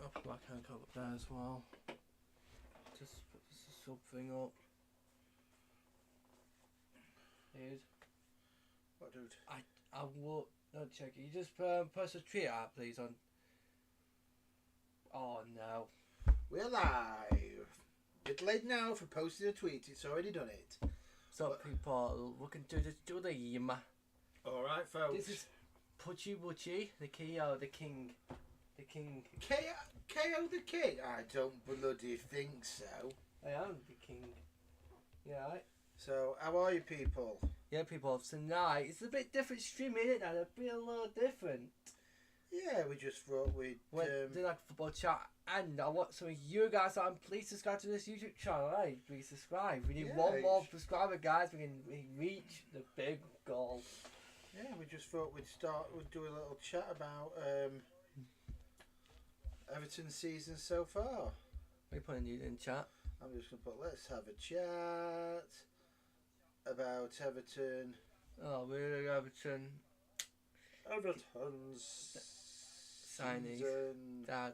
I'll put my account code up there as well. Just put the sub thing up. Dude. What, dude? I will not check it. You just press a tweet out, please. On. Oh no. We're live. Bit late now for posting a tweet. It's already done it. So people, we can do this dream. All right, folks. This is Putchy Wutchy, the KO, the king. The king. KO the king? I don't bloody think so. I am the king. Yeah, right? So, how are you people? Yeah, people, tonight it's a bit different streaming, isn't it? It'll be a little different. Yeah, we just thought we'd... do like football chat, and I want some of you guys on. Please subscribe to this YouTube channel, right? Please subscribe. We need one more subscriber, guys. We can reach the big goal. Yeah, we just thought we'd do a little chat about Everton season so far. We're putting you in chat. I'm just going to put, let's have a chat about Everton. Oh, we're Everton. Everton's signings. Dad.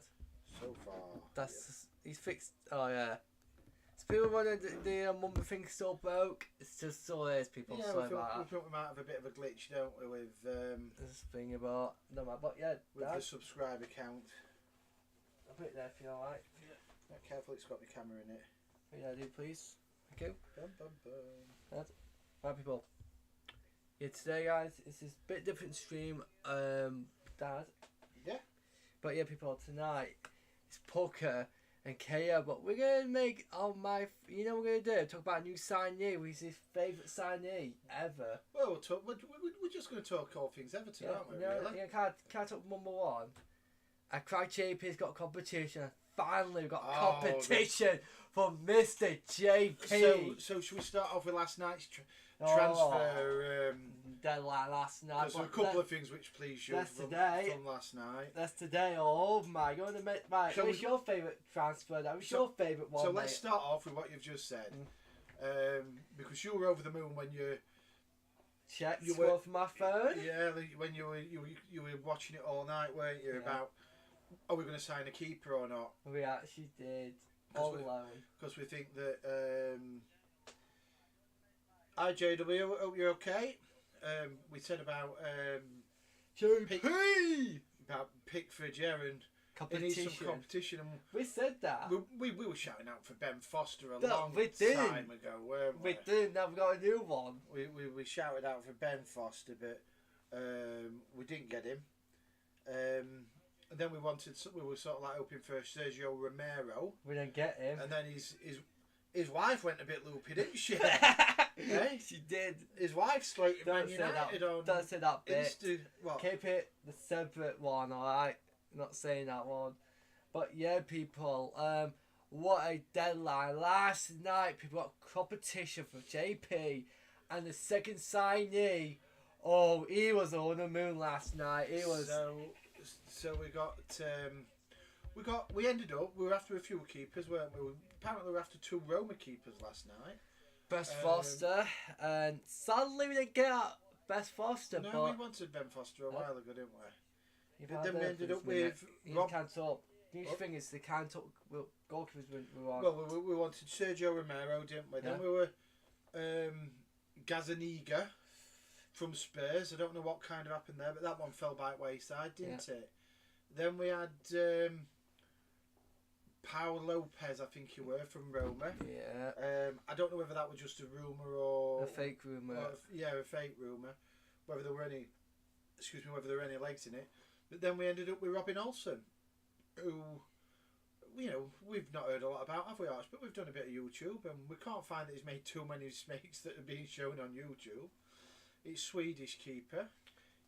So far. That's he's fixed. Oh yeah. So people wanted the mummy thing still broke. It's just still is. People yeah, sorry we about thought we might have a bit of a glitch, don't we, with this thing about no matter. But yeah, with Dad, the subscriber count. I'll put it there if you alright. Yeah, careful, it's got the camera in it. Yeah, do please. Thank you. Bum, bum, bum. Dad. Right, people. Yeah, today, guys, it's this bit different stream. Dad. Yeah. But yeah, people, tonight it's Pucker and KO. But we're gonna make you know what we're gonna do? Talk about a new signee. Who's his favourite signee ever? Well, we're just going to talk all things Everton, aren't we? Really? Yeah, can't talk number one. I cried JP's got competition. Finally, we've got competition from Mr. JP. So should we start off with last night's transfer? Deadline last night. There's a couple of things which please you from last night. That's today. Oh my! You want to make right? What's your favourite transfer? That was your favourite one. So let's start off with what you've just said, because you were over the moon when you score from my phone. Yeah, when you were watching it all night, weren't you? Yeah. About are we going to sign a keeper or not? We actually did. All alone. Because we think that IJW, hope you're okay. We said about about Pickford, yeah, and competition. It needs some competition. And we said that. We were shouting out for Ben Foster a long time ago, weren't we? We did. Now we've got a new one. We shouted out for Ben Foster, but we didn't get him. And then we were sort of like hoping for Sergio Romero. We didn't get him. And then his wife went a bit loopy, didn't she? Hey? She did. His wife slated Man United on. Don't say that bit. What? Keep it the separate one, alright? Not saying that one. But yeah, people. What a deadline last night. People got competition from JP, and the second signee. Oh, he was on the moon last night. He was. So we ended up. We were after a few keepers, weren't we? Apparently, we were after 2 Roma keepers last night. Best Foster, and sadly we didn't get Best Foster. No, but we wanted Ben Foster a while ago, didn't we? But then we ended up with Rob. Can't up. The thing is, they can't up. Goalkeepers we want. Well, we wanted Sergio Romero, didn't we? Yeah. Then we were Gazzaniga from Spurs. I don't know what kind of happened there, but that one fell by wayside, didn't it? Then we had Paul Lopez, I think you were, from Roma. Yeah. I don't know whether that was just a rumour or a fake rumour. A fake rumour. Whether there were any legs in it. But then we ended up with Robin Olsen, who, you know, we've not heard a lot about, have we, Arch? But we've done a bit of YouTube, and we can't find that he's made too many mistakes that are being shown on YouTube. He's Swedish keeper.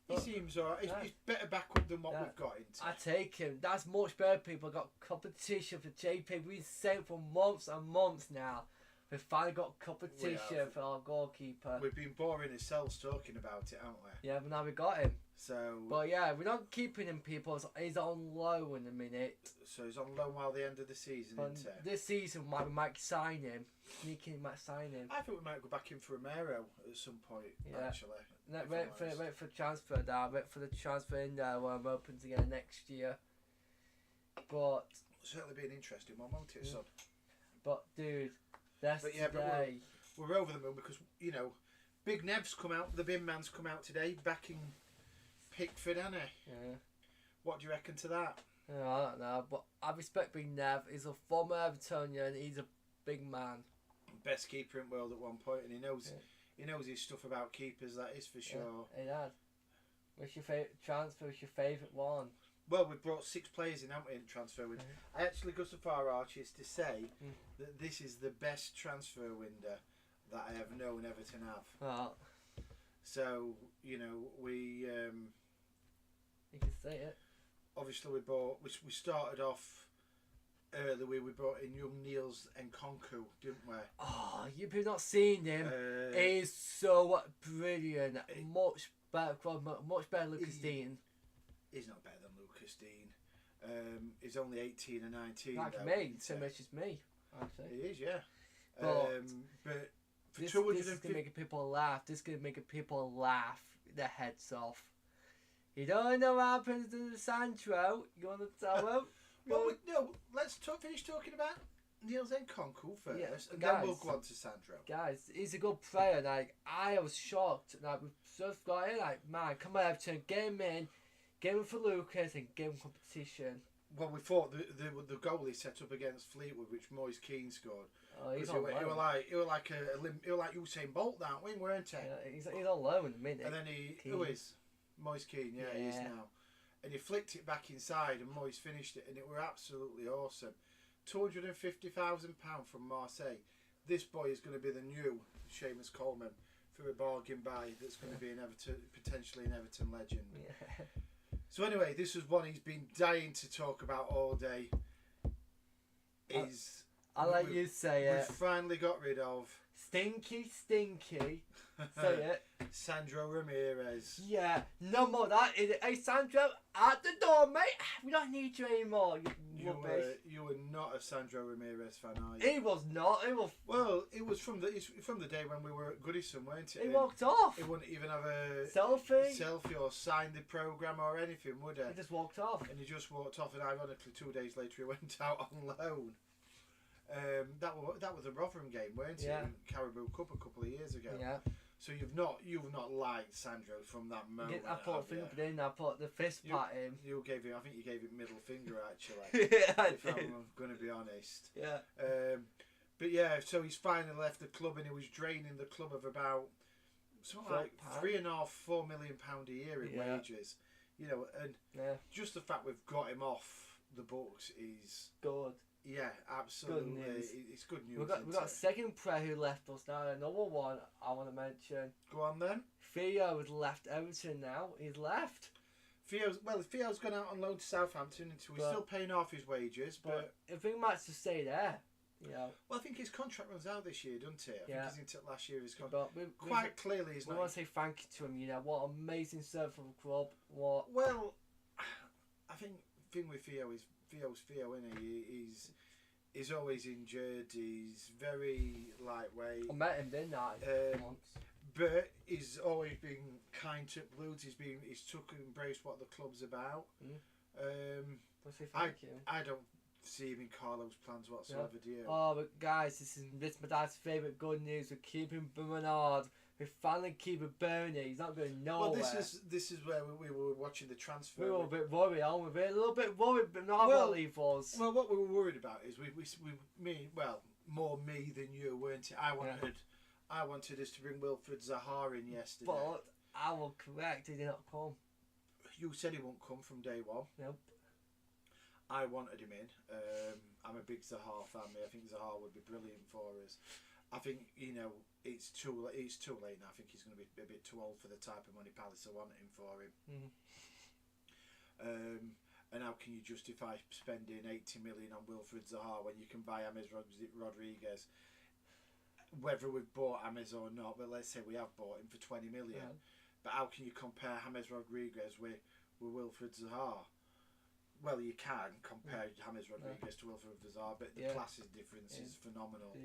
He seems alright. He's better backup than what we've got into. I take him. That's much better. People got competition for JP. We've been saying for months and months now. We've finally got competition for our goalkeeper. We've been boring ourselves talking about it, haven't we? Yeah, but now we got him. So. But yeah, we're not keeping him, people. He's on loan in a minute. So he's on loan while the end of the season, isn't it? This season, we might sign him. Sneaking, might sign him. I think we might go back in for Romero at some point. Yeah. Actually. No, wait for transfer now. Wait for the transfer in there when I'm open again next year. But Certainly be an interesting one, won't it, son? but dude, that's But yeah, today. We're over the moon because, you know, Big Nev's come out, the bin man's come out today, backing Pickford, hasn't he? Yeah. What do you reckon to that? I don't know, but I respect Big Nev. He's a former Evertonian. He's a big man. Best keeper in the world at one point, and he knows his stuff about keepers. That is for sure. Yeah, he had. What's your favourite transfer? What's your favourite one? Well, we've brought 6 players in, haven't we, in transfer window. I actually go so far, Archie, as to say that this is the best transfer window that I have known Everton have. Oh, So, you know, we you can say it. obviously we started off early. We brought in young Niels Nkonku, didn't we? Oh, you've not seen him. He's so brilliant. Much better than Lucas Dean. He's not better than Lucas Dean. He's only 18 and 19. Like though, me, isn't so he? much as me. Actually. He is, yeah. But But for This 250, is gonna make people laugh. This is gonna make people laugh their heads off. You don't know what happens to the Sandro. You wanna tell them? well, no, let's finish talking about Niels Nkonku first, Yeah, and guys. then we'll go on to Sandro. Guys, he's a good player. Like I was shocked. Like we've just got in. Like man, come on, Everton, get him in, get him for Lucas, and give him competition. Well, we thought the goal he set up against Fleetwood, which Moise Keane scored. Oh, he's He on were loan. like Usain Bolt, that wing, weren't he? Yeah, he's on loan in a minute. And then who is Moise Keane? Yeah, he is Yeah. now. And he flicked it back inside, and Moise finished it, and it were absolutely awesome. £250,000 from Marseille. This boy is going to be the new Seamus Coleman for a bargain buy. That's going to be potentially an Everton legend. Yeah. So anyway, this was one he's been dying to talk about all day. I'll let you say We've it. finally got rid of Stinky. Say it. Sandro Ramirez. Yeah, no more that. Hey, Sandro, out the door, mate. We don't need you anymore. You were not a Sandro Ramirez fan, are you? He was not. He was. Well, it's from the day when we were at Goodison, weren't it? He walked off. He wouldn't even have a Selfie. or sign the programme or anything, would he? He just walked off. And he just walked off, and ironically 2 days later he went out on loan. That was a Rotherham game, weren't it? Yeah. In Caribou Cup a couple of years ago. Yeah. So you've not liked Sandro from that moment. I put a finger in. I put the fist pat in. You gave him. I think you gave him middle finger actually. Yeah, I if did. I'm going to be honest. Yeah. But yeah, so he's finally left the club, and he was draining the club of about something like £3.5–4 million a year in wages. You know, and just the fact we've got him off the books is good. Yeah, absolutely. Good news. It's good news. We got a second player who left us now. Another one I want to mention. Go on then. Theo has left Everton now. He's left. Theo's gone out on loan to Southampton, so we're still paying off his wages. But I think Matt's to stay there. Yeah. Well, I think his contract runs out this year, doesn't it? I think he's into last year. His contract. But Quite clearly, he's we not. want to say thank you to him. You know what amazing serve for the club. What? Well, I think the thing with Theo is Theo's Theo, isn't he? He's always injured. He's very lightweight. I met him, didn't I? Once. But he's always been kind to Blues. He's took and embraced what the club's about. Thank you. I don't see him in Carlo's plans whatsoever. Do you? Oh, but guys, this is my dad's favourite good news. We're keeping Bernard. We're finally keeping Bernie. He's not going nowhere. Well, this is where we were watching the transfer. We were a bit worried, aren't we? A little bit worried, but not about leave us. Well, what we were worried about is more me than you, weren't it? I wanted us to bring Wilfred Zaha in yesterday. But I will correct, he did not come. You said he won't come from day one. Nope. I wanted him in. I'm a big Zaha fan. I think Zaha would be brilliant for us. I think it's too late now. I think he's going to be a bit too old for the type of money Palace are wanting for him. And how can you justify spending 80 million on Wilfred Zaha when you can buy James Rodriguez? Whether we've bought James or not, but let's say we have bought him for 20 million. Yeah. But how can you compare James Rodriguez with Wilfred Zaha? Well, you can compare James Rodriguez to Wilfred Zaha, but the classes difference is phenomenal.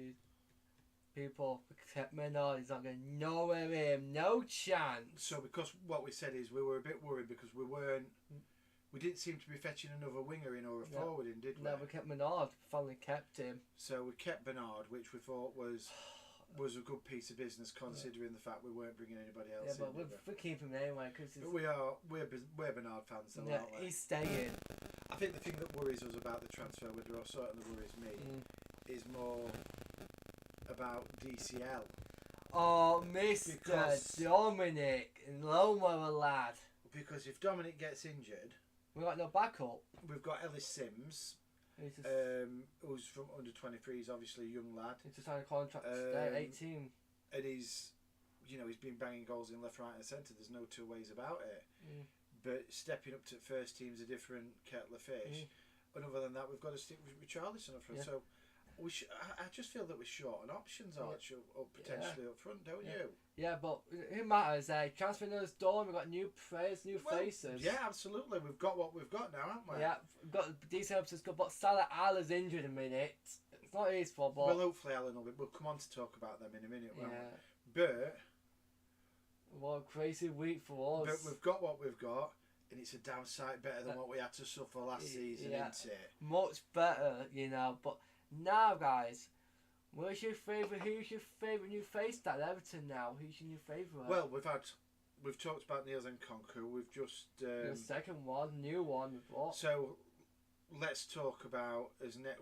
People, except Menard, he's not going nowhere in him, no chance. So because what we said is we were a bit worried because we weren't we didn't seem to be fetching another winger in or a forward in, did we? No, we kept Menard. Finally kept him. So we kept Bernard, which we thought was a good piece of business considering the fact we weren't bringing anybody else in. Yeah, but we're keeping him anyway because we're Bernard fans, though, aren't we? He's staying. I think the thing that worries us about the transfer window, or certainly worries me, is more about DCL. Oh, Mr. Dominic Loma, lad. Because if Dominic gets injured, we got no backup. We've got Ellis Sims, who's from under 23. He's obviously a young lad. He's just signed a contract today, 18. And he's been banging goals in left, right, and centre. There's no two ways about it. But stepping up to first team's a different kettle of fish. And other than that, we've got to stick with Richarlison up front. So I just feel that we're short on options, Arch, or potentially up front, don't you? Yeah, but who matters? Transfer window is done. We've got new players, new faces. Yeah, absolutely. We've got what we've got now, haven't we? Yeah, we've got decent options. But Salah Al's injured a minute. It's not his fault, but... Well, hopefully Alan we'll come on to talk about them in a minute, won't we? But... What a crazy week for us. But we've got what we've got, and it's a damn sight better than what we had to suffer last season, isn't it? Much better, but now, guys, who's your favourite new face at Everton now? Who's your new favourite? Well, we've talked about Niels and Conku. We've just... the second one, new one. What? So, let's talk about...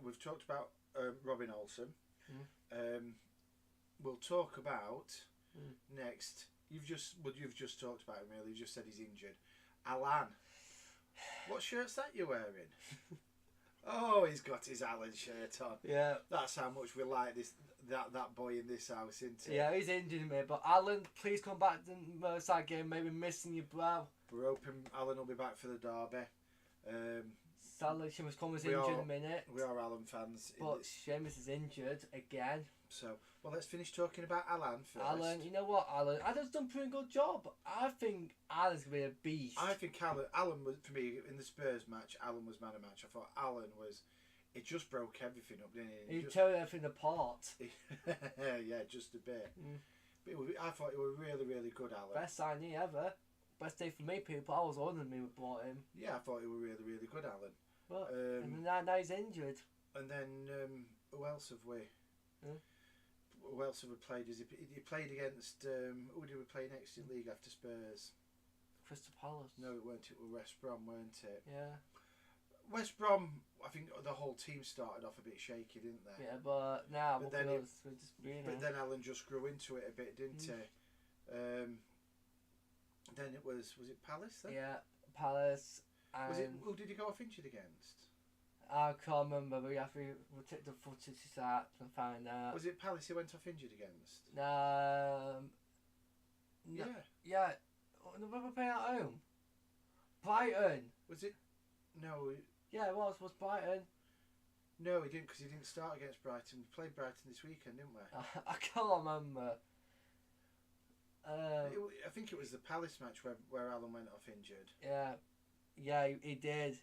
We've talked about Robin Olsen. We'll talk about next... You've just talked about him, really. You just said he's injured. Alan. What shirt's that you're wearing? Oh, he's got his Alan shirt on. Yeah. That's how much we like that boy in this house, isn't it? Yeah, he's injured me. But Alan, please come back to the Merseyside game. Maybe missing your brow. We're hoping Alan will be back for the derby. Sadly, Seamus Coleman's injured in a minute. We are Alan fans. But Seamus is injured again. So, well, let's finish talking about Alan first. Alan, you know what, Alan? Alan's done a pretty good job. I think Alan's going to be a beast. I think Alan was, for me, in the Spurs match, Alan was man of match. I thought Alan was... It just broke everything up, didn't it? He tore everything apart. Yeah, just a bit. But I thought it was really, really good, Alan. Best signing ever. Best day for me, people. I was honoured me we bought him. Yeah, I thought it was really, really good, Alan. But and now he's injured. And then who else have we? Who else have we played? He played against who did we play next in league after Spurs? Crystal Palace. No, it weren't. It was West Brom, weren't it? Yeah. West Brom. I think the whole team started off a bit shaky, didn't they? Yeah, but now we're just being. But then Alan just grew into it a bit, didn't he? Then it was it Palace then? Yeah, Palace. And who did he go off injured against? I can't remember, but we'll take the footage out and find out. Was it Palace he went off injured against? Yeah. Were we playing at home? Brighton. Was it? No. Yeah, it was. Was Brighton? No, he didn't, because he didn't start against Brighton. We played Brighton this weekend, didn't we? I can't remember. I think it was the Palace match where Alan went off injured. Yeah, he did.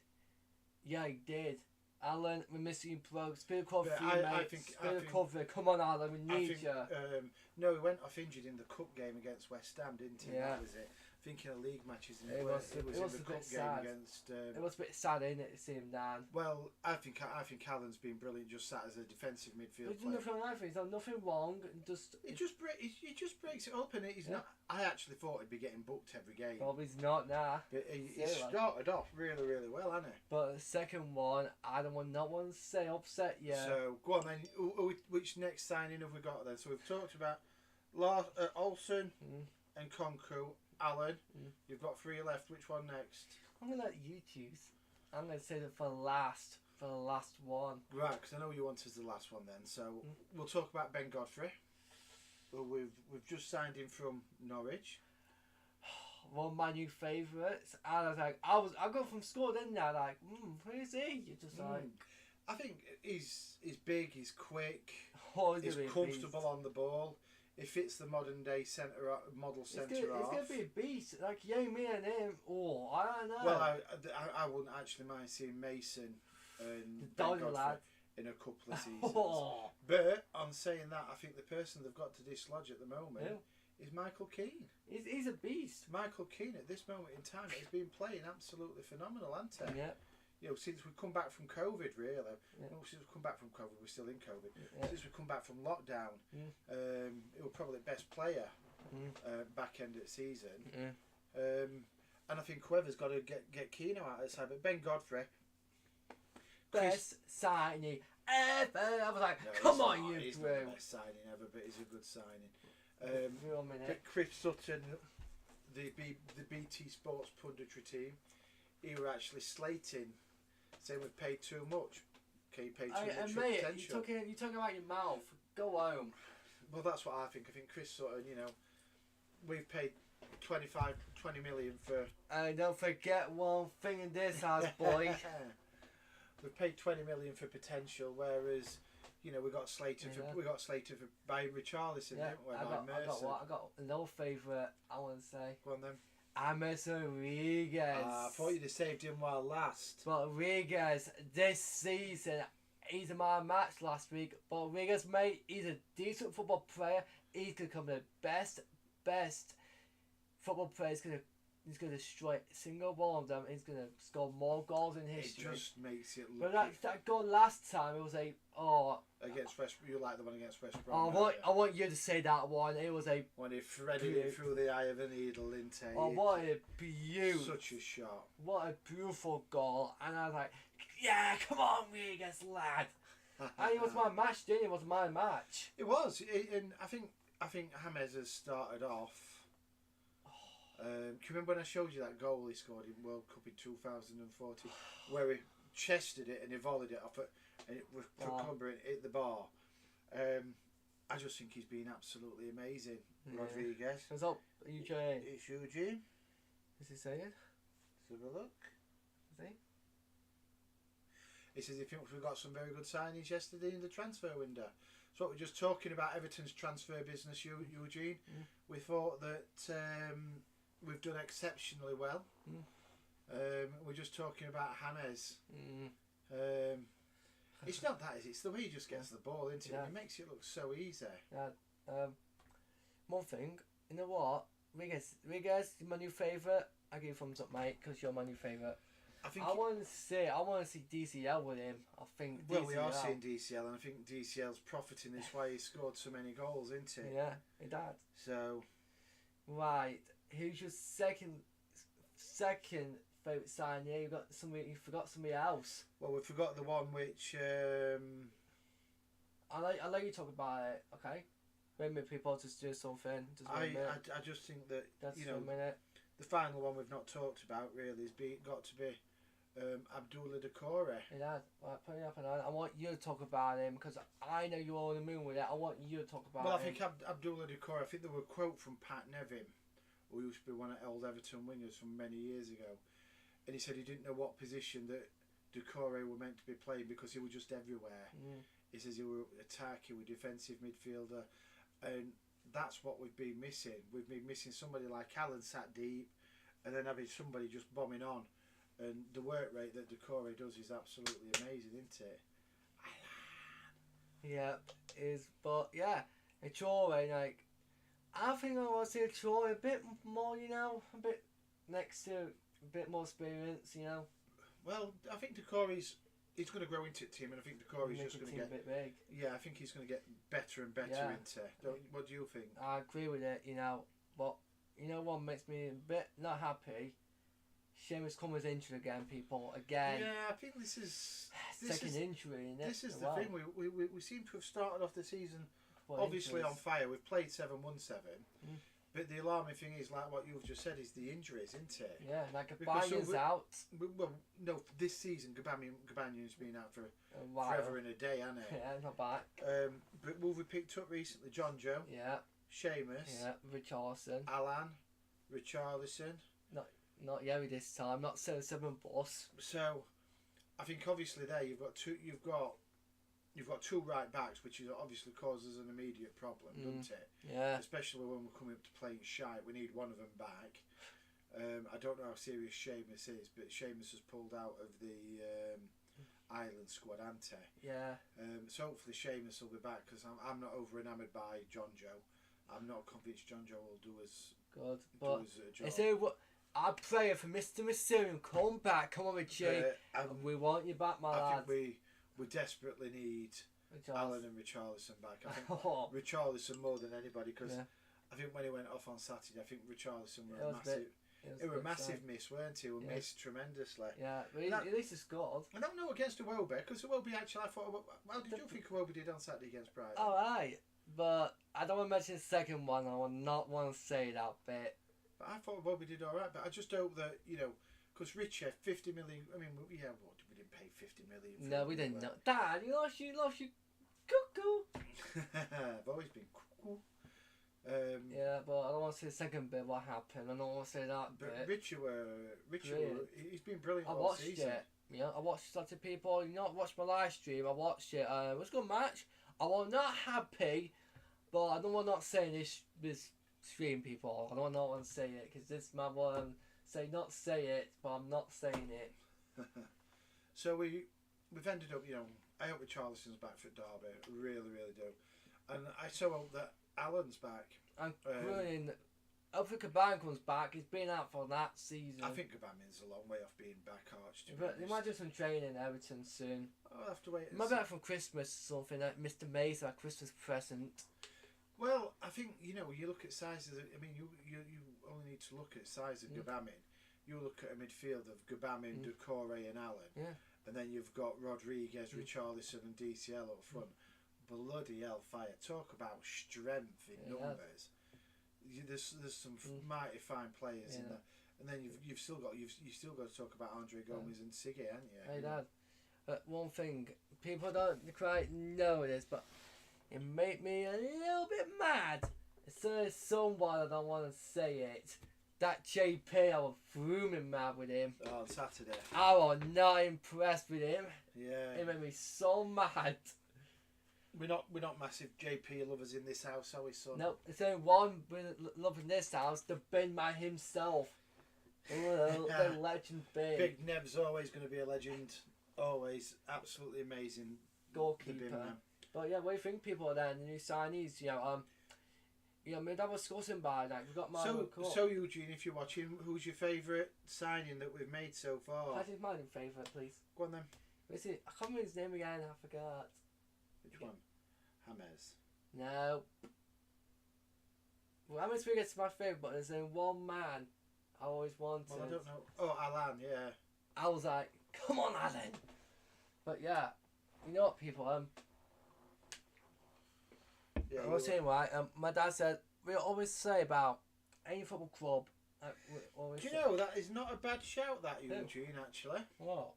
Yeah, he did. Alan, we're missing you, bro. Spirit recovery, mate. Spirit recovery. Come on, Alan, we need you. No, he went off injured in the cup game against West Ham, didn't he? Yeah. That was it. I think in the league matches, it was in the cup game against. It was a bit sad, innit, to see him down. Well, I think Alan's been brilliant, just sat as a defensive midfield player. He's done nothing wrong. He just breaks it up, and he's not. I actually thought he'd be getting booked every game. Well, he's not now. But he started off really, really well, hasn't he? But the second one, I don't want to say upset yet. So go on then. Which next signing have we got then? So we've talked about Olsen and Conku. Alan, you've got 3 left. Which one next? I'm going to let you choose. I'm going to say that for the last one. Right, because I know you want as the last one then. So we'll talk about Ben Godfrey. Well, we've just signed him from Norwich. One of my new favourites. And I was like, I got from school, didn't I? Like, who is he? You're just like... I think he's big, he's quick, he's comfortable on the ball. He fits the modern day model centre half. It's going to be a beast. Like, me and him. Oh, I don't know. Well, I wouldn't actually mind seeing Mason and Ben Godfrey in a couple of seasons. But on saying that, I think the person they've got to dislodge at the moment is Michael Keane. He's a beast. Michael Keane at this moment in time has been playing absolutely phenomenal, hasn't he? Yeah. You know, since we've come back from COVID, really. Yeah. Well, since we've come back from COVID, we're still in COVID. Yeah. Since we've come back from lockdown, Mm. he was probably the best player back end of the season. And I think whoever's got to get Keane out of the side. But Ben Godfrey, Best signing ever. I was like, no, come on, you he's Drew. not the best signing ever, but he's a good signing. Give me 1 minute. But Chris Sutton, the BT Sports punditry team, he were actually slating, saying we've paid too much. Okay, you paid too much for mate, potential. you're talking about your mouth. Go home. Well, that's what I think. I think Chris Sutton, you know, we've paid 20 million for. Don't forget one thing in this house, boy. We've paid 20 million for potential, whereas, you know, we got slated for buying Richarlison, didn't we? I got no favourite. I want to say. Go on then. James Rodriguez. I thought you'd have saved him while last. But Rodriguez this season, he's in my match last week. But Rodriguez, mate, he's a decent football player. He's gonna become the best football player. He's gonna destroy single ball of them. He's gonna score more goals in history. It just makes it look. But that goal last time, it was against West. You like the one against West Oh, Brom? I want you to say that one. It was a. When he threaded it through the eye of a needle, into Oh, what a beautiful! Such a shot. What a beautiful goal! And I was like, yeah, come on, Rodriguez, lad. And it was my match, didn't it? It was my match. It was, and I think James has started off. Can you remember when I showed you that goal he scored in World Cup in 2014, where he chested it and he volleyed it off it, and it was cumbering, hit the bar. I just think he's been absolutely amazing, Rodriguez. What's up, Eugene? It's Eugene. What's he saying? Let's have a look. Is he? He says he thinks we've got some very good signings yesterday in the transfer window. So what we're just talking about Everton's transfer business, Eugene. We thought that we've done exceptionally well. We're just talking about James. It's not that, is it? It's the way he just gets the ball into it. It makes it look so easy. Yeah. One thing, you know what? Rodriguez, my new favourite. I give you thumbs up, mate, because you're my new favourite. I want to see DCL with him. I think. Well, we are seeing DCL, and I think DCL's profiting this way. He scored so many goals, isn't he? Yeah, he did. So. Right, who's your second favourite sign? Yeah, you forgot somebody else. Well, we forgot the one which. I'll let you talk about it. Okay. Maybe people just do something. I just think that that's, you know, the final one we've not talked about really has got to be Abdullah Decore. Yeah, right, put it up and on. I want you to talk about him because I know you're on the moon with it. I want you to talk about him. Well, I think Abdullah Decore. I think there was a quote from Pat Nevin, who used to be one of old Everton wingers from many years ago, and he said he didn't know what position that Decore were meant to be playing because he was just everywhere. He says he was attacking, he was defensive midfielder, and that's what we've been missing. We've been missing somebody like Alan sat deep, and then having somebody just bombing on. And the work rate that Decore does is absolutely amazing, isn't it? Yeah, but yeah, Decore, like, I think I want to see Decore a bit more, you know, a bit next to a bit more experience, you know. Well, I think Decore he's going to grow into the team, and I think Decore is just going to get a bit big. Yeah, I think he's going to get better and better into. What do you think? I agree with it, you know, but you know what makes me a bit not happy? Seamus Comer's injured again, people. Again. Yeah, I think this is injury. This is the thing. We seem to have started off the season obviously on fire. We've played 7-1-7, but the alarming thing is, like what you've just said, is the injuries, isn't it? Yeah, like Gabanian's out. Well, no, this season Gabanian's been out for forever and a day, hasn't he? Yeah, not back. But who we picked up recently? John Joe. Yeah. Seamus. Yeah. Richarlison. Alan. Richarlison. Not Yerry this time. Not 7 bus. So, I think obviously there you've got two right backs, which is obviously causes an immediate problem, doesn't it? Yeah. Especially when we're coming up to playing shite, we need one of them back. I don't know how serious Seamus is, but Seamus has pulled out of the Ireland squad, hasn't he? Yeah. So hopefully Seamus will be back, because I'm not over enamoured by John Joe. I'm not convinced John Joe will do us Good, do but us a job. I say what I pray for Mr. Mysterium. Come back, come on, Richie. We want you back, my lad. I think we desperately need Alan and Richarlison back. I think Richarlison more than anybody, because I think when he went off on Saturday, I think Richarlison were a massive. It was a massive miss, weren't he? We missed tremendously. Yeah, but at least he scored. I don't know against Iwobi, because Iwobi actually, I thought, how did you think Iwobi did on Saturday against Brighton? Alright, but I don't want to mention the second one. I will not want to say that bit. But I thought Iwobi did alright, but I just hope that, because Richie, 50 million, I mean, we didn't pay 50 million for No, we didn't. Dad, you lost you cuckoo. I've always been cuckoo. Yeah, but I don't want to say the second bit, what happened. I don't want to say that bit. Richie, he's been brilliant all season. It. Yeah, I watched lots of people. Watched my live stream. I watched it. It was a good match. I was not happy, but I don't want to not say this stream, people. I don't want to say it, because this man will say it, but I'm not saying it. So we've ended up, I hope Richarlison's back for Derby. Really, really do. And I so hope that Alan's back. And hopefully Caban comes back. He's been out for that season. I think Caban's a long way off being back, Arch. But he might do some training in Everton soon. I'll have to wait. Maybe back from Christmas or something, like Mr. Mason, a Christmas present. Well, I think, you look at sizes. I mean, you only need to look at size of Gabamin. You look at a midfield of Gabamin, Doucouré and Allen. Yeah. And then you've got Rodriguez, Richarlison and DCL up front. Bloody hellfire! Talk about strength in numbers. There's some mighty fine players in there, and then you've still got to talk about Andre Gomez and Siggy, haven't you? Hey, Dad. But one thing, people don't quite know this, but it made me a little bit mad. There's someone, I don't want to say it. That JP, I was fuming mad with him. Oh, on Saturday. I was not impressed with him. Yeah. It made me so mad. We're not massive JP lovers in this house, are we, son? No, there's only one love in this house, the bin man himself. The legend bin. Big Neb's always going to be a legend. Always. Absolutely amazing. Goalkeeper. But yeah, what do you think, people, then? The new signees, my dad was discussing by that. We've got So Eugene, if you're watching, who's your favourite signing that we've made so far? What is my favourite, please? Go on then. I can't remember his name again, I forgot. Which one? James. No. Well, James gets my favourite, but there's only one man I always wanted. Well, I don't know. Oh, Alan, yeah. I was like, come on, Alan. But yeah, you know what, people? Yeah, I was saying, right? My dad said we always say about any football club. Do you know that is not a bad shout, that Eugene? Actually. What?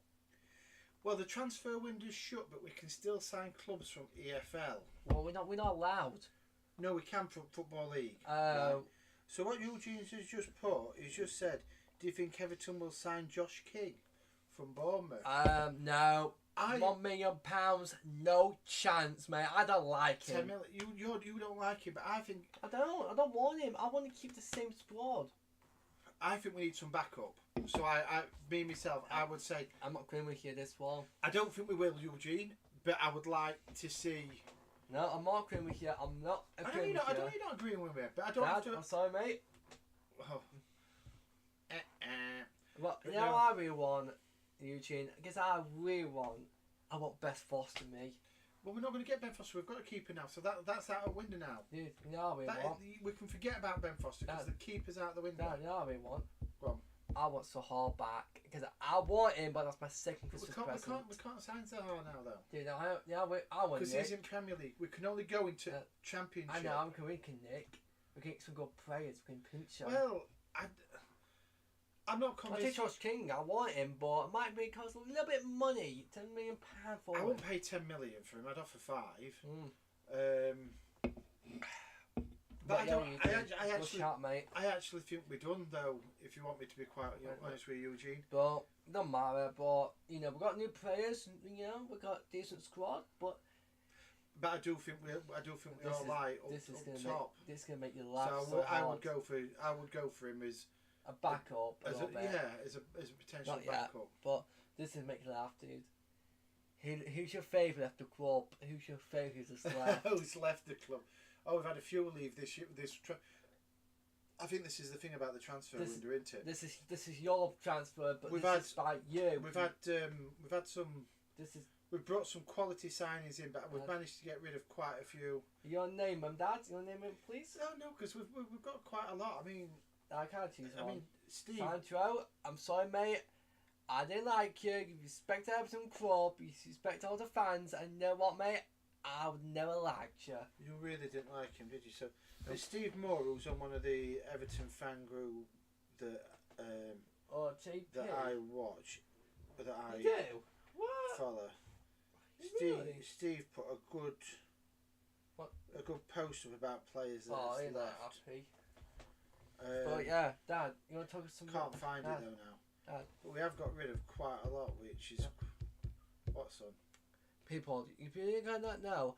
Well, the transfer window's shut, but we can still sign clubs from EFL. Well, we're not allowed. No, we can from Football League. Right? So what Eugene has just put, he's just said, do you think Everton will sign Josh King from Bournemouth? No. £1 million, no chance, mate. I don't like him. 10 million. You don't like him, but I think I don't want him. I want to keep the same squad. I think we need some backup. So myself, I would say I'm not agreeing with you this one. I don't think we will, Eugene, but I would like to see. No, I'm not agreeing with you. I'm not agreeing with you. I know you're not agreeing with me, but I don't Dad, have to. I'm sorry, mate. Oh. Well, I really want, Eugene, because I want Beth Foster, me. Well, we're not going to get Ben Foster. We've got a keeper now, so that's out of the window now. Dude, we can forget about Ben Foster because the keeper's out the window. We want. Go on. I want Sahar back because I want him, but that's my second Christmas present. We can't sign Sahar now, though. Dude, I want because he's in Premier League. We can only go into Championship. I know. We can Nick. We can get some good players. We can pinch him. Well, I'm not convinced. I think Josh King, I want him, but it might be cost a little bit of money. £10 million for him. I wouldn't pay 10 million for him. I'd offer 5. But I actually think we're done, though. If you want me to be quite honest with you, Eugene. But it doesn't matter. But we've got new players. We've got a decent squad. But I do think we all lie up top. This is gonna make you laugh. So I would go for him as a backup. As a potential backup. But this is make you laugh, dude. Who's your favourite left the club? Who's your favourite who's left? Who's left the club? we've had a few leave this year. I think this is the thing about the transfer window, isn't it? This is your transfer, but is by you. We've had some. This is. We've brought some quality signings in, but we've managed to get rid of quite a few. Your name, Dad. Your name, please. No, because we've got quite a lot. I mean, I can't choose one. I mean, Steve. Sandro, I'm sorry, mate. I didn't like you. You respect Everton Club. You respect all the fans. And you know what, mate? I would never liked you. You really didn't like him, did you? So, Steve Moore, who's on one of the Everton fan group that JP. that I watch, that I you do? What? follow. Steve put a good post up about players that ain't left. happy. But yeah, Dad, you want to talk some? Can't find it though now. Dad. But we have got rid of quite a lot, which is what's on. People, if you don't know,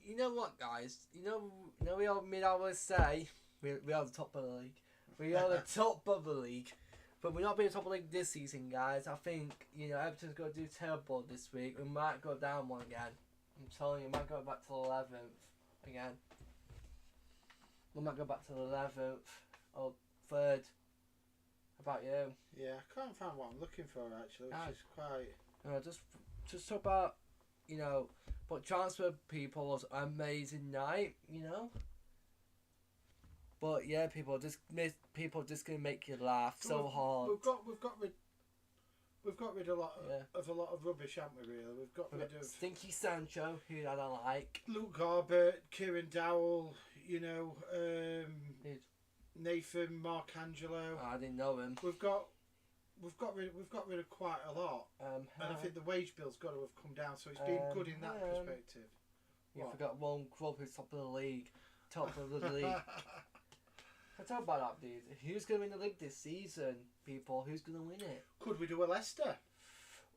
you know what, guys? You know we always say we are the top of the league. We are the top of the league. But we're not being top of the league this season, guys. I think, Everton's going to do terrible this week. We might go down one again. I'm telling you, we might go back to the 11th again. We might go back to the 11th or 3rd. How about you? Yeah, I can't find what I'm looking for, actually, which is quite... Just talk about, but transfer people was an amazing night, But yeah, people just gonna make you laugh so hard. We've got rid of a lot of rubbish, haven't we? Really, we've got rid of Stinky Sancho, who I don't like. Luke Garbett, Kieran Dowell, Nathan, Mark Angelo. I didn't know him. We've got rid of quite a lot, and I think the wage bill's got to have come down, so it's been good in that perspective. You forgot one club who's top of the league. I talk about that, dude. Who's going to win the league this season, people? Who's going to win it? Could we do a Leicester?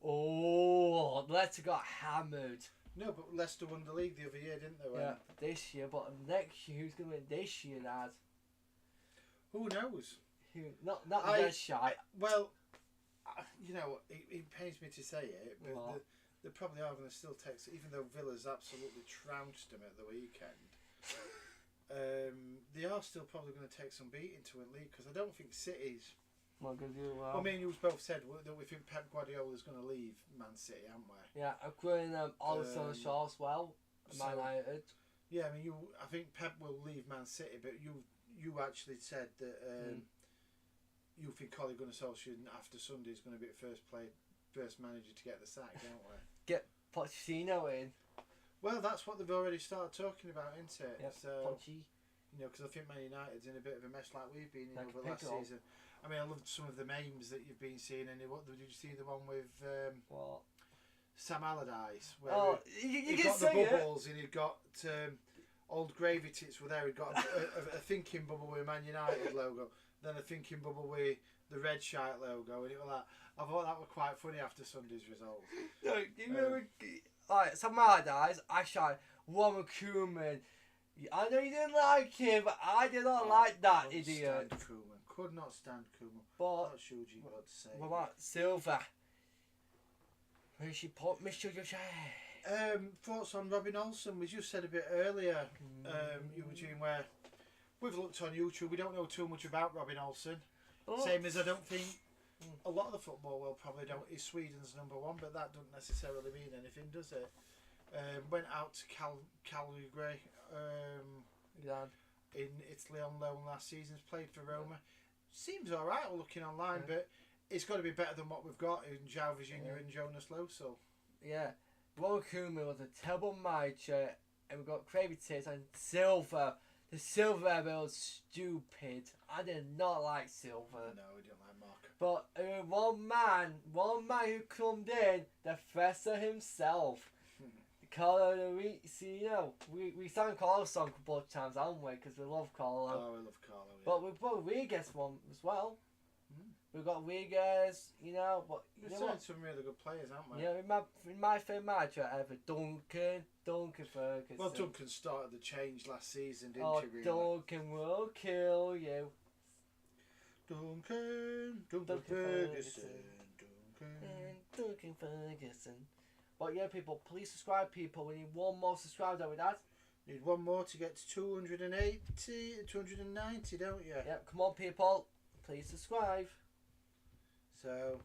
Oh, Leicester got hammered. No, but Leicester won the league the other year, didn't they? Yeah, this year. But next year, who's going to win this year, Dad? Who knows? Not this shite. Well, it pains me to say it, but they probably are going to still take, even though Villa's absolutely trounced them at the weekend. They are still probably going to take some beating to win league, because I don't think City's. Well, I mean, you both said that we think Pep Guardiola's going to leave Man City, haven't we? Yeah, including Alisson Shaw as well, Man United. Yeah, I mean, I think Pep will leave Man City, but you actually said that you think Ole Gunnar Solskjaer after Sunday is going to be the first manager to get the sack, don't we? Get Pochettino in. Well, that's what they've already started talking about, isn't it? Yep, so, Pochi. Because I think Man United's in a bit of a mess like we've been in Like over last season. I mean, I loved some of the memes that you've been seeing. And did you see the one with what? Sam Allardyce? Where you he got the bubbles and he'd got old gravy tits were there. He'd got a thinking bubble with a Man United logo, then a thinking bubble with the red shite logo, and it was like, I thought that was quite funny after Sunday's result. No, you remember. Alright, Sam Allardyce, I shot Warren Koeman. I know you didn't like him, but I did not like that idiot. Could not stand Koeman. But what should you got to say? What about Silva? Where she put Mr. Joshua? Thoughts on Robin Olsen? We just said a bit earlier, Eugene, where we've looked on YouTube. We don't know too much about Robin Olsen. Same as I don't think a lot of the football world probably don't. Is Sweden's number one, but that doesn't necessarily mean anything, does it? Went out to Cagliari in Italy on loan last season. Played for Roma. Seems all right looking online, but it's got to be better than what we've got in João Virginia and Jonas Loso. Yeah, Warren Koeman was a terrible manager, and we've got Cravey Tits and Silva. The Silva era was stupid. I did not like Silva. No, we didn't like Mark. But one man who come in, the professor himself. Carlo CEO. We sang Carlo's song a couple of times, haven't we? Because we love Carlo. Oh, we love Carlo. Yeah. But we've got Rodriguez one as well. We've got Rodriguez, but we've signed some really good players, haven't we? Yeah, my favourite manager ever, Duncan Ferguson. Well, Duncan started the change last season, didn't he? Really? Duncan will kill you. Duncan Ferguson. Duncan Ferguson. But yeah, people, please subscribe, people. We need one more subscriber, don't we, Dad? Need one more to get to 290, don't you? Yep, come on, people. Please subscribe. So,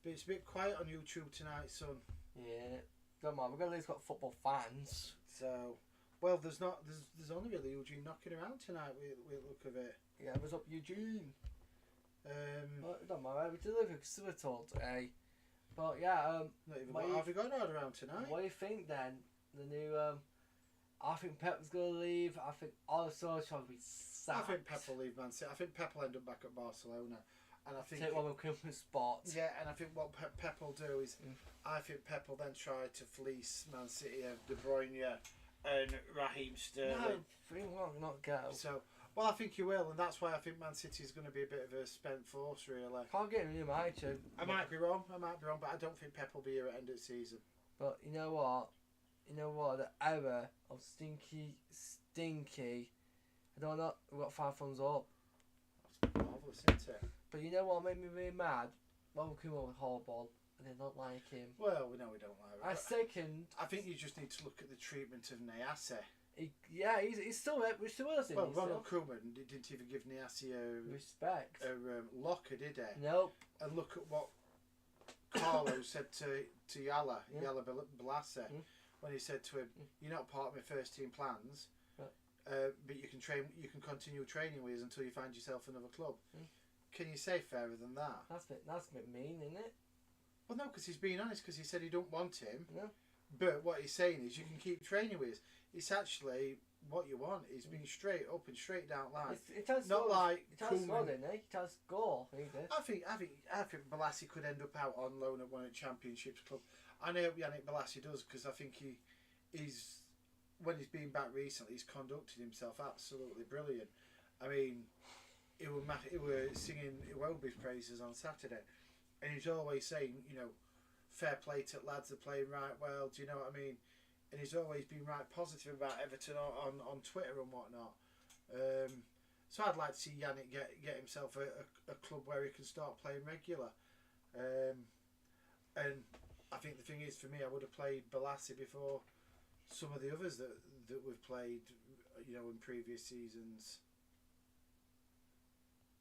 but it's a bit quiet on YouTube tonight, son. Yeah. Don't mind, we're going to at least got football fans. So, well, there's only really Eugene knocking around tonight with look of it. Yeah, what's up, Eugene? Don't mind, we delivered Switzerland today. But yeah, not even what have we got around tonight? What do you think then? The new, I think Pep's going to leave. I think also trying to be sacked. I think Pep will leave Man City. I think Pep will end up back at Barcelona. And I think take one of the Christmas spots. Yeah, and I think what Pep will do is, I think Pep will then try to fleece Man City of De Bruyne and Raheem Sterling. No, not go. So, well, I think he will, and that's why I think Man City is going to be a bit of a spent force, really. Can't get him in my too. I might be wrong, but I don't think Pep will be here at the end of the season. But you know what? The era of stinky. I don't know. We've got 5 thumbs up. That's marvellous, isn't it? But you know what made me really mad? Well, we came up with Hardball, and they don't like him. Well, we know we don't like him. I think you just need to look at the treatment of Niasse. He's still we're still us. Well, Ronald Koeman didn't even give Niasse respect. A locker, did he? Nope. And look at what Carlo said to Yala Balasse, when he said to him, "You're not part of my first team plans, but you can continue training with us until you find yourself another club." Can you say fairer than that? That's a bit mean, isn't it? Well, no, because he's being honest. Because he said he don't want him. No. But what he's saying is, you can keep training with us. It's actually what you want. Is being straight up and straight down line. It has not scored, like it has scored, isn't it? It has score. I think Balassi could end up out on loan at one of the Championships club. I know Yannick Balassi does, because I think he's when he's been back recently, he's conducted himself absolutely brilliant. I mean, he were singing Iwobi's praises on Saturday, and he's always saying, fair play to lads, they're playing right well. Do you know what I mean? And he's always been right positive about Everton on Twitter and whatnot. So I'd like to see Yannick get himself a club where he can start playing regular. And I think the thing is, for me, I would have played Balassi before some of the others that we've played, in previous seasons.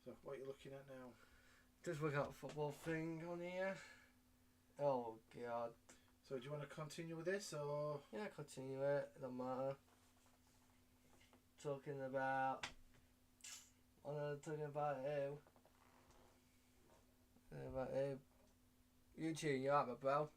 So what are you looking at now? Just look at football thing on here. Oh God. So do you want to continue with this, or? Yeah, continue it. It don't matter. Talking about who? About who? Eugene, you alright, bro?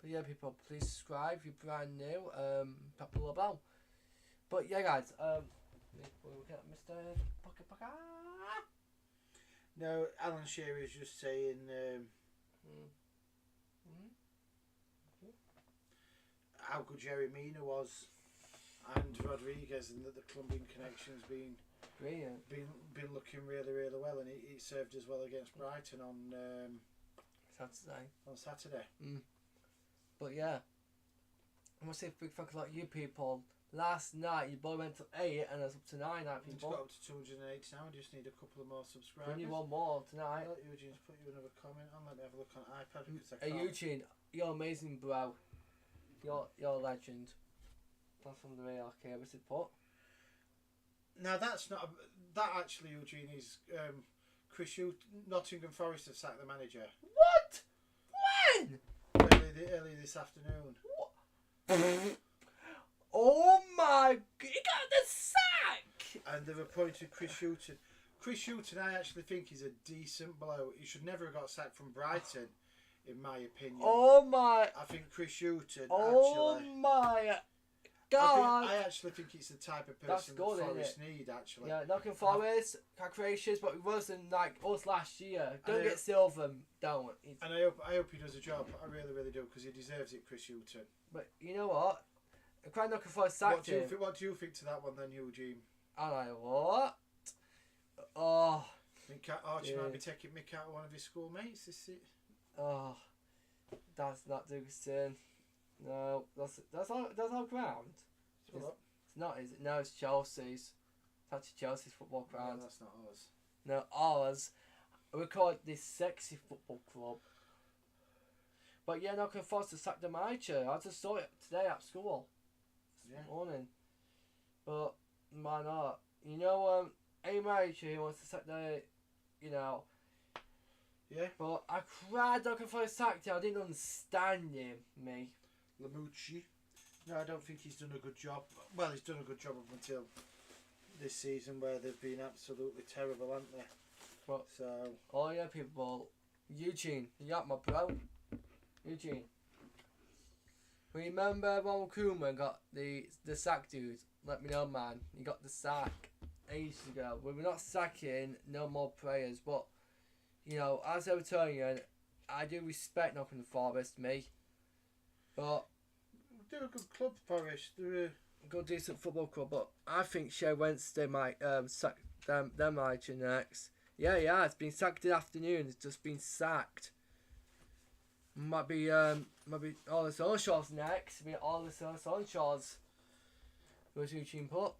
But yeah, people, please subscribe if you're brand new. Pop the bell. But yeah, guys, we're looking at Mr. Pocket. No, Alan Shearer is just saying how good Jerry Mina was, and Rodriguez, and that the Colombian connection's been looking really, really well, and he served as well against Brighton on Saturday. But yeah, I must say a big thank you to you people. Last night your boy went to 8 and it's up to 9 now, people. It's got up to 280 now. We just need a couple of more subscribers. We need one more tonight. Let Eugene put you another comment on. Let me have a look on iPad, because I can't. Hey Eugene, you're amazing, bro. You're a legend. That's from the RKO, what's it put? No, that's not. That actually, Eugene, is Chris Nottingham Forest have sacked the manager. What? When? Early this afternoon. What? Oh my God, he got the sack! And they've appointed Chris Hughton. Chris Hughton, I actually think, is a decent bloke. He should never have got sacked from Brighton, in my opinion. Oh my... I think Chris Hughton, my God! I actually think it's the type of person that Forest need, actually. Yeah, Nottingham Forest, congratulations, but it wasn't like us last year. Don't get silver, don't. And I hope he does a job. I really, really do, because he deserves it, Chris Hughton. But you know what? Nottingham Forest sacked him. What do you think to that one then, Eugene? I know what? Oh. I think Archie might be taking Mick out of one of his schoolmates. Oh. That's not Duguston. No, that's our ground. It's not, is it? No, it's Chelsea's. It's actually Chelsea's football ground. No, that's not ours. No, ours. We call it the sexy football club. But yeah, not forced to sack the manager. I just saw it today at school. This morning. But why not? You know, a manager who wants to sack the, you know. Yeah. But I cried looking for a sacked him. I didn't understand him, me. Lamucci. No, I don't think he's done a good job. Well, he's done a good job up until this season where they've been absolutely terrible, haven't they? But, so. Oh yeah, people. Eugene, you got my bro. Eugene. Remember when Koeman got the sack, dude? Let me know, man. He got the sack ages ago. We're not sacking no more players, but you know, as Evertonian, I do respect Nottingham Forest, me. But they're a good club, Forest. They're a good, decent football club. But I think Shea Wednesday might sack them manager next. Yeah, it's been sacked this afternoon. It's just been sacked. Might be all the Sunshaws next. Be all the Sunshaws. Where's Eugene put?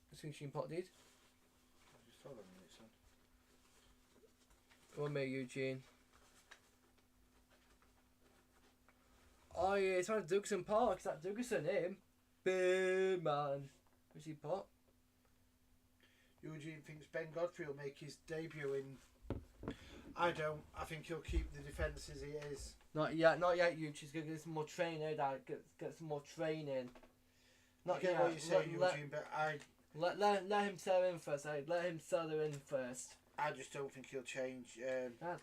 Where's Eugene put, dude? Just hold on a minute, son. Go on, mate, Eugene. Oh yeah, it's on Dougson Park. Is that Dougson him? Boom, man. Where's he put? Eugene thinks Ben Godfrey will make his debut in. I don't. I think he'll keep the defence as he is. Not yet, Eugene's going to get some more training, Dad. Get some more training. Not I get yet. What you say, Eugene, but I... Let him settle in first, Let him settle in first. I just don't think he'll change Dad.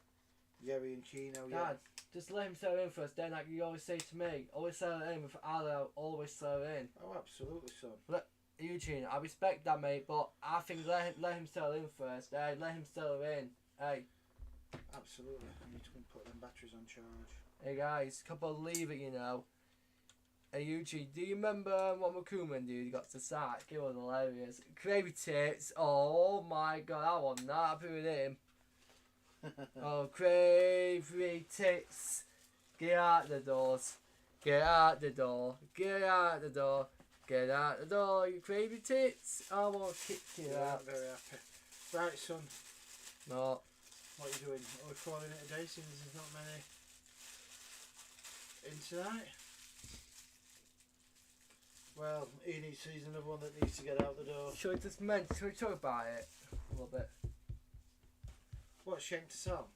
Yerry and Chino yet. Dad, just let him settle in first. Then, like you always say to me, always settle in with Arlo, always settle in. Oh, absolutely, son. Eugene, I respect that, mate, but I think let him settle in first. Hey, let him settle in. Hey. Absolutely. I need to go and put them batteries on charge. Hey guys, can't believe it, you know. Hey Eugene, do you remember what McCoomman dude? He got to sack. It was hilarious. Cravey tits. Oh my god, I was not happy with him. Oh, Cravey tits. Get out the doors. Get out the door. Get out the door. Get out the door, you Cravey tits. I won't kick you out. Very happy. Right, son. No. What are you doing? Are we calling it a day since there's not many in tonight? Well, he needs to, he's another one that needs to get out the door. Should we talk about it a little bit? What, Shank to sell?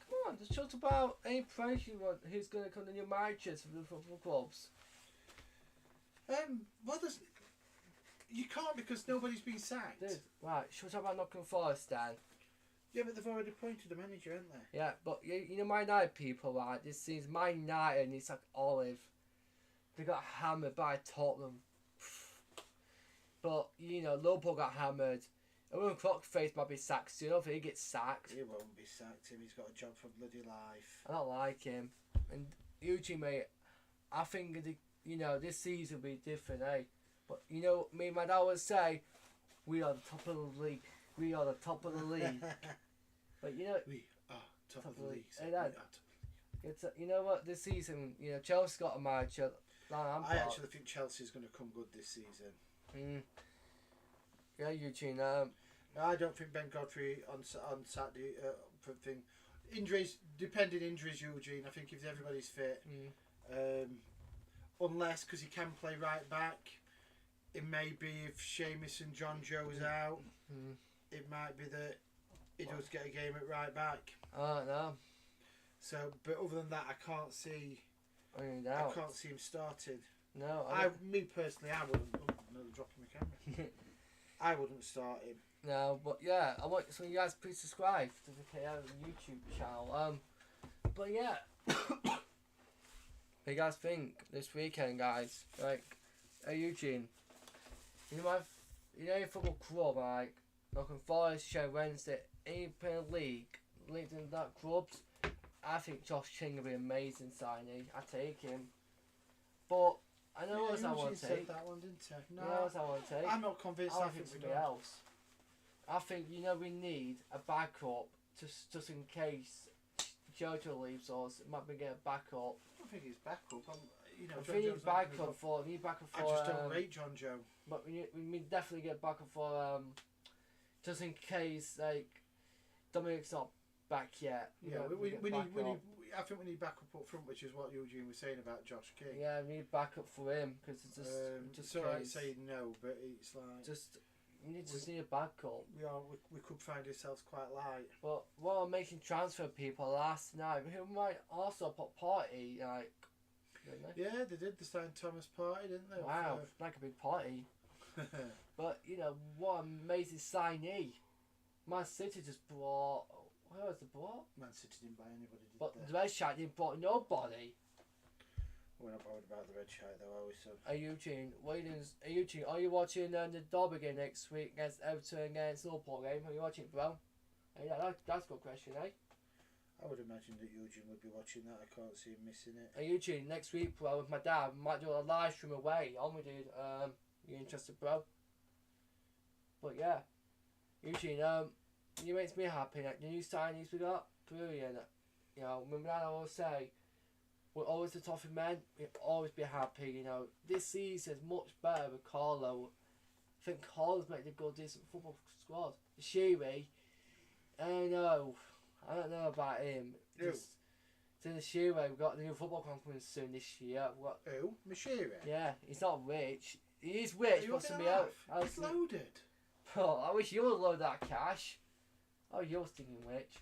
Come on, just talk about any price you want, who's going to come to new managers for the football clubs. Well, you can't because nobody's been sacked. Dude, right, should we talk about Nottingham Forest then? Yeah, but they've already appointed a manager, haven't they? Yeah, but you know, Man United people, right? This seems Man United and it's like Olive. They got hammered by Tottenham. But, you know, Liverpool got hammered. Owen Clockface might be sacked soon. I don't think he gets sacked. He won't be sacked. He's got a job for bloody life. I don't like him. And Eugene, mate, I think, you know, this season will be different, eh? But, you know, me and my dad would say, we are the top of the league. We are the top of the league. But, you know... We are top of the league. Hey, Dad, you know what, this season, you know, Chelsea got a manager. I actually think Chelsea's going to come good this season. Yeah, Eugene. I don't think Ben Godfrey on Saturday thing. Injuries, depending injuries, Eugene. I think if everybody's fit, unless because he can play right back, it may be if Seamus and John Joe's out, it might be that he does get a game at right back. Oh no. So, but other than that, I can't see. I can't see him starting. No, me personally, I wouldn't. Oh, no, they're dropping my camera. I wouldn't start him. No, but yeah, I want some of you guys please subscribe to the KO YouTube channel. But yeah, what do you guys think this weekend, guys? Like, hey Eugene, you know your football club, like Nottingham Forest, Shea Wednesday, any Premier League, linked in that clubs. I think Josh King will be an amazing signing. I take him, but I know what I want to take. That one, didn't he? No, you know what I want to take. I'm not convinced. I think something else. I think we need a backup just in case Jojo leaves us. It might be get a backup. I don't think he's backup. We need backup for. I just don't rate John Joe. But we definitely get backup for just in case Dominic's not back yet. Yeah, we need. I think we need backup up front, which is what Eugene was saying about Josh King. Yeah, we need backup for him because it's just so I'd say no, but it's like we need to see a backup. We could find ourselves quite light. But while making transfer people last night, who might also put party didn't they? Yeah, they did. They signed Thomas Partey, didn't they? Wow, like a big party. But what an amazing signee. Man City just brought. Where was the brought? Man City didn't buy anybody, did But they? the Red Shite didn't brought nobody. We're not bothered about the Red Shite though, are we? So. Eugene, are you watching the Derby game next week against Everton against Liverpool game? Are you watching it, bro? Yeah, that's a good question, eh? I would imagine that Eugene would be watching that. I can't see him missing it. Eugene, next week, bro, with my dad, we might do a live stream away. On we dude. You interested, bro? But yeah, Eugene, you makes me happy. Like, the new signings we got, brilliant. Remember that I always say, we're always the toffee men. We'll always be happy. This season's much better with Carlo. I think Carlo's made a good, decent football squad. Shiri, I don't know about him. Who? To the Shiri, we've got the new football club coming soon this year. Who? Mashiri? Yeah, he's not rich. He is rich, but somebody else. He's loaded. Oh, I wish you would load that cash. Oh, you're stinking rich.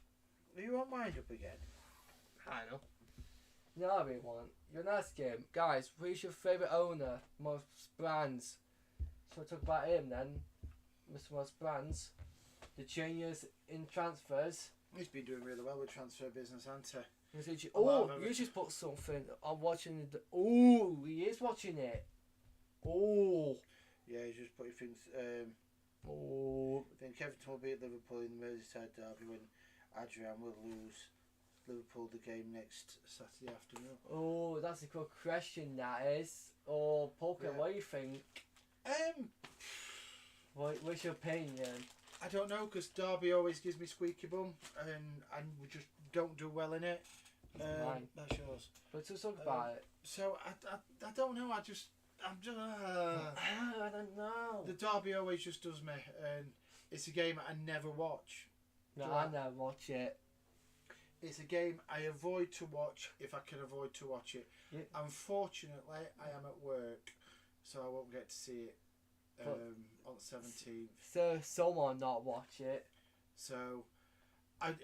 Are you on wind up again? I know. You know what I really want? You're an ask him. Guys, who's your favourite owner? Most brands. So talk about him then. Mr. Most brands. The changes in transfers. He's been doing really well with transfer business, hasn't he? You just put something. I'm watching the. Oh, he is watching it. Oh. Yeah, he's just putting things. Oh. I think Everton will be at Liverpool in the Merseyside derby when Adrian will lose Liverpool the game next Saturday afternoon. Oh, that's a good question, that is. Oh, Poker, Yeah. what do you think? What's your opinion? I don't know, because Derby always gives me squeaky bum, and we just don't do well in it. That's yours. But to talk about it. So I don't know. I'm just. I don't know. The Derby always just does me, and it's a game I never watch. No, I never watch it. It's a game I avoid to watch if I can avoid to watch it. Yeah. Unfortunately, I am at work, so I won't get to see it on 17th. So someone not watch it. So,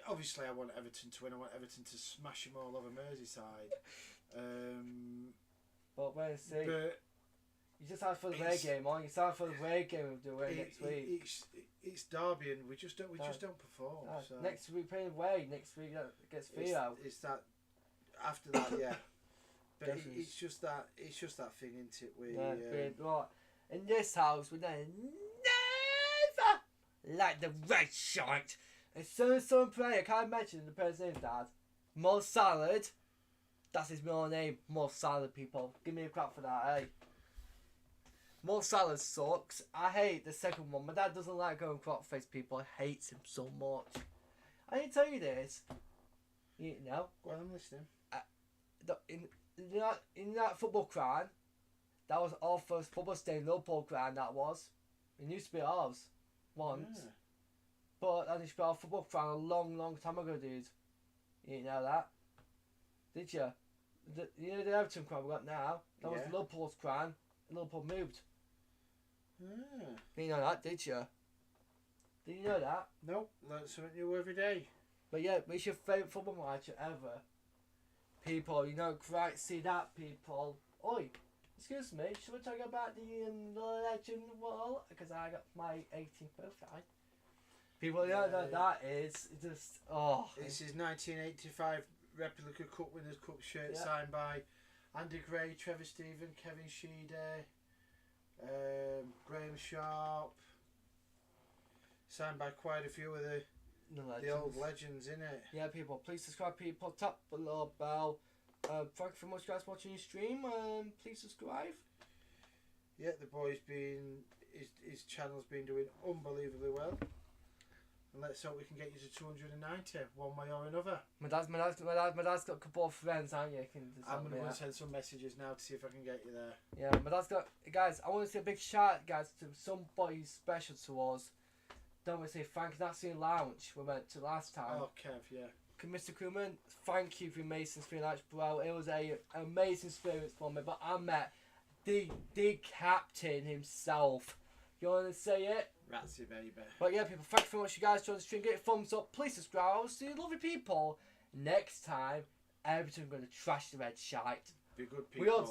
obviously I want Everton to win. I want Everton to smash them all over Merseyside. But we'll see. But you just have for the away game, or you start for the away game of the away next week. It's Derby, and we just don't perform. So. Next week playing away. Next week gets Theo. It's that after that, yeah. But Definitely. it's just that thing, isn't it? Right. In this house, we never like the red shite. As soon as someone play, I can't mention the person's name, Dad. Mo Salad. That's his middle name. Mo Salad, people. Give me a clap for that, eh? Mo Salad sucks. I hate the second one. My dad doesn't like going crop face people. He hates him so much. I didn't tell you this. You know. Well, I'm listening. In that football crown, that was our first football stadium, Liverpool crown, that was. It used to be ours. Once. Yeah. But that used to be our football crown a long, long time ago, dude. You didn't know that? Did you? You know the Everton crown we got now? That was Liverpool's crown. Liverpool moved. Yeah. Didn't know that, did you? Did you know that? Nope, learn something new every day. But yeah, what's your favourite football match ever? People, you don't quite see that, people. Oi, excuse me, should we talk about the legend wall? Because I got my 18th birthday. People, you know that is just, This is 1985 replica Cup Winners' Cup shirt signed by Andy Gray, Trevor Stephen, Kevin Sheedy, Graham Sharp. Signed by quite a few of the old legends, innit? Yeah, people, please subscribe, people. Tap the little bell. Thank you very much, guys, watching your stream. Please subscribe. Yeah, the boy's his channel's been doing unbelievably well. And let's hope we can get you to 290 one way or another. My dad's got a couple of friends, aren't you? I'm going to send some messages now to see if I can get you there. Yeah, my dad's got... Guys, I want to say a big shout out, guys, to somebody special to us. don't want to say thank you. That's the lounge we went to last time. Oh, Kev, yeah. Mr. Crewman, thank you for your amazing experience, bro. It was an amazing experience for me. But I met the captain himself. You want to say it? Ratsy, baby. But yeah, people, thank you very much. You guys joined the stream. Get a thumbs up. Please subscribe. I'll see you lovely people next time. Everton's going to trash the red shite. Be good We all people.